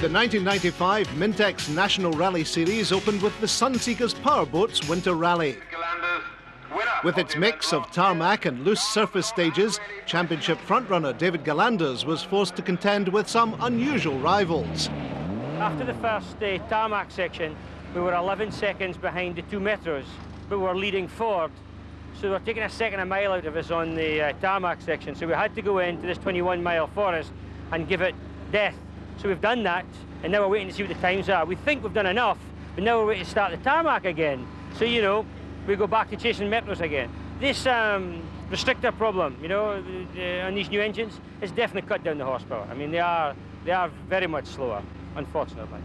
The 1995 Mintex National Rally Series opened with the Sunseeker's Powerboats Winter Rally. With its mix of tarmac and loose surface stages, championship frontrunner David Galanders was forced to contend with some unusual rivals. After the first tarmac section, we were 11 seconds behind the 2 metros, but we were leading forward. So they were taking a second a mile out of us on the tarmac section, so we had to go into this 21-mile forest and give it death. So we've done that, and now we're waiting to see what the times are. We think we've done enough, but now we're waiting to start the tarmac again. So, you know, we go back to chasing metros again. This restrictor problem, you know, on these new engines, it's definitely cut down the horsepower. I mean, they are very much slower, unfortunately.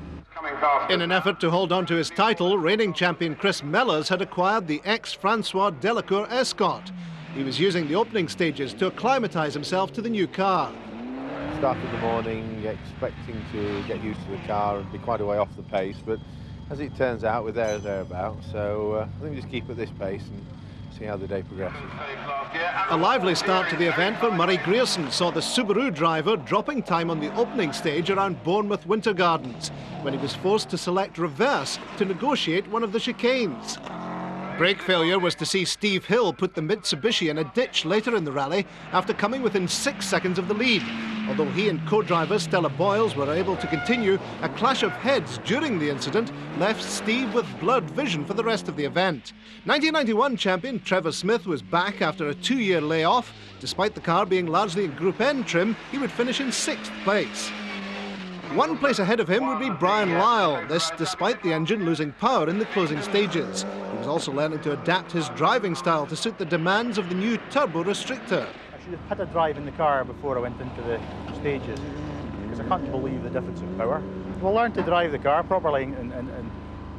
In an effort to hold on to his title, reigning champion Chris Mellors had acquired the ex-Francois Delacour Escort. He was using the opening stages to acclimatise himself to the new car. Started the morning expecting to get used to the car and be quite a way off the pace, but as it turns out, we're thereabouts. So I think we just keep at this pace and see how the day progresses. A lively start to the event for Murray Grierson saw the Subaru driver dropping time on the opening stage around Bournemouth Winter Gardens when he was forced to select reverse to negotiate one of the chicanes. Brake failure was to see Steve Hill put the Mitsubishi in a ditch later in the rally after coming within 6 seconds of the lead. Although he and co-driver Stella Boyles were able to continue, a clash of heads during the incident left Steve with blurred vision for the rest of the event. 1991 champion Trevor Smith was back after a 2-year layoff. Despite the car being largely in Group N trim, he would finish in 6th place. 1 place ahead of him would be Brian Lyle, this despite the engine losing power in the closing stages. He was also learning to adapt his driving style to suit the demands of the new turbo restrictor. I should have had a drive in the car before I went into the stages, because I can't believe the difference in power. We'll learn to drive the car properly and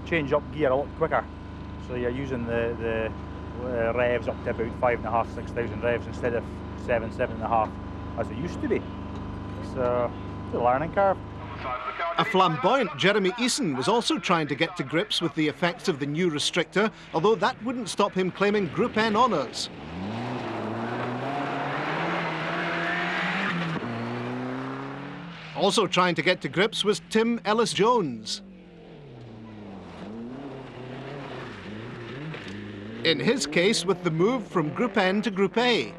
change up gear a lot quicker. So you're using the revs up to about 5,500, 6,000 revs instead of 7,500 as it used to be. So it's a learning curve. A flamboyant Jeremy Eason was also trying to get to grips with the effects of the new restrictor, although that wouldn't stop him claiming Group N honours. Also trying to get to grips was Tim Ellis-Jones. In his case, with the move from Group N to Group A.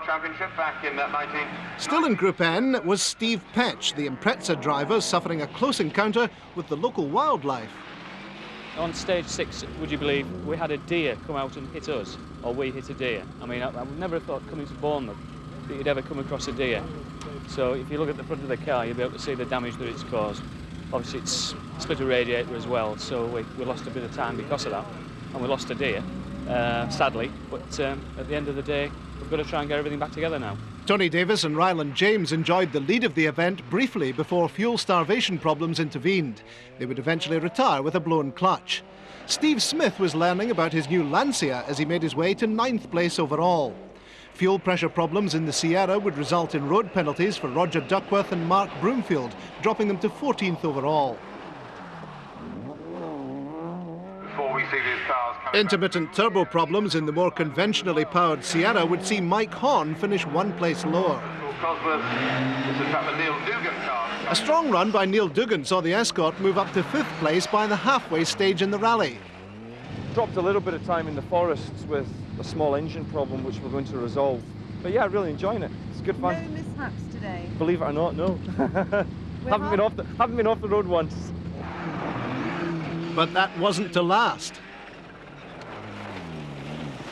Championship back in 19... Still in Group N was Steve Petch, the Impreza driver, suffering a close encounter with the local wildlife. On stage 6, would you believe, we had a deer come out and hit us, or we hit a deer. I mean, I would never have thought coming to Bournemouth that you'd ever come across a deer. So if you look at the front of the car, you'll be able to see the damage that it's caused. Obviously, it's split a radiator as well, so we lost a bit of time because of that, and we lost a deer, sadly. But at the end of the day, we've got to try and get everything back together now. Tony Davis and Ryland James enjoyed the lead of the event briefly before fuel starvation problems intervened. They would eventually retire with a blown clutch. Steve Smith was learning about his new Lancia as he made his way to 9th place overall. Fuel pressure problems in the Sierra would result in road penalties for Roger Duckworth and Mark Broomfield, dropping them to 14th overall. Intermittent turbo problems in the more conventionally powered Sierra would see Mike Horn finish 1 place lower. A strong run by Neil Dugan saw the Escort move up to 5th place by the halfway stage in the rally. Dropped a little bit of time in the forests with a small engine problem which we're going to resolve. But yeah, really enjoying it. It's good fun. No mishaps today? Believe it or not, no. haven't been off the road once. But that wasn't to last.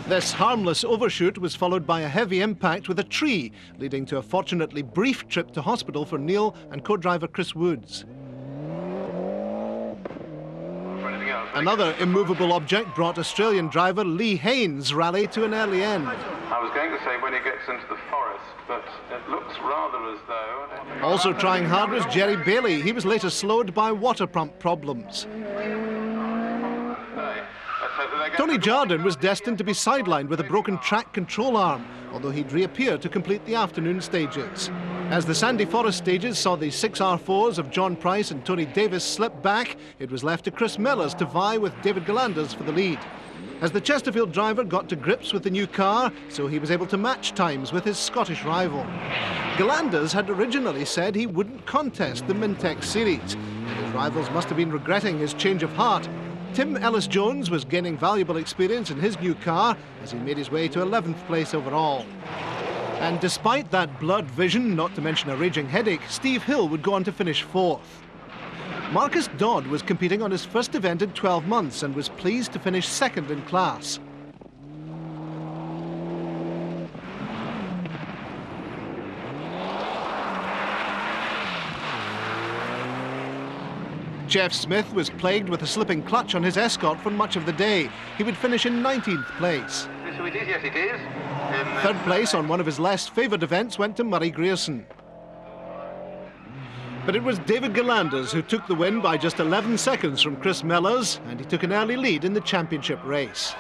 This harmless overshoot was followed by a heavy impact with a tree, leading to a fortunately brief trip to hospital for Neil and co-driver Chris Woods. Another immovable object brought Australian driver Lee Haynes' rally to an early end. I was going to say when he gets into the forest, but it looks rather as though... Also trying hard was Jerry Bailey. He was later slowed by water pump problems. Tony Jardine was destined to be sidelined with a broken track control arm, although he'd reappear to complete the afternoon stages. As the Sandy Forest stages saw the 6R4s of John Price and Tony Davis slip back, it was left to Chris Mellors to vie with David Galanders for the lead. As the Chesterfield driver got to grips with the new car, so he was able to match times with his Scottish rival. Galanders had originally said he wouldn't contest the Mintex series, and his rivals must have been regretting his change of heart. Tim Ellis-Jones was gaining valuable experience in his new car as he made his way to 11th place overall. And despite that blurred vision, not to mention a raging headache, Steve Hill would go on to finish 4th. Marcus Dodd was competing on his first event in 12 months and was pleased to finish 2nd in class. Jeff Smith was plagued with a slipping clutch on his Escort for much of the day. He would finish in 19th place. So it is, yes it is. 3rd place on one of his less favoured events went to Murray Grierson. But it was David Galanders who took the win by just 11 seconds from Chris Mellors, and he took an early lead in the championship race.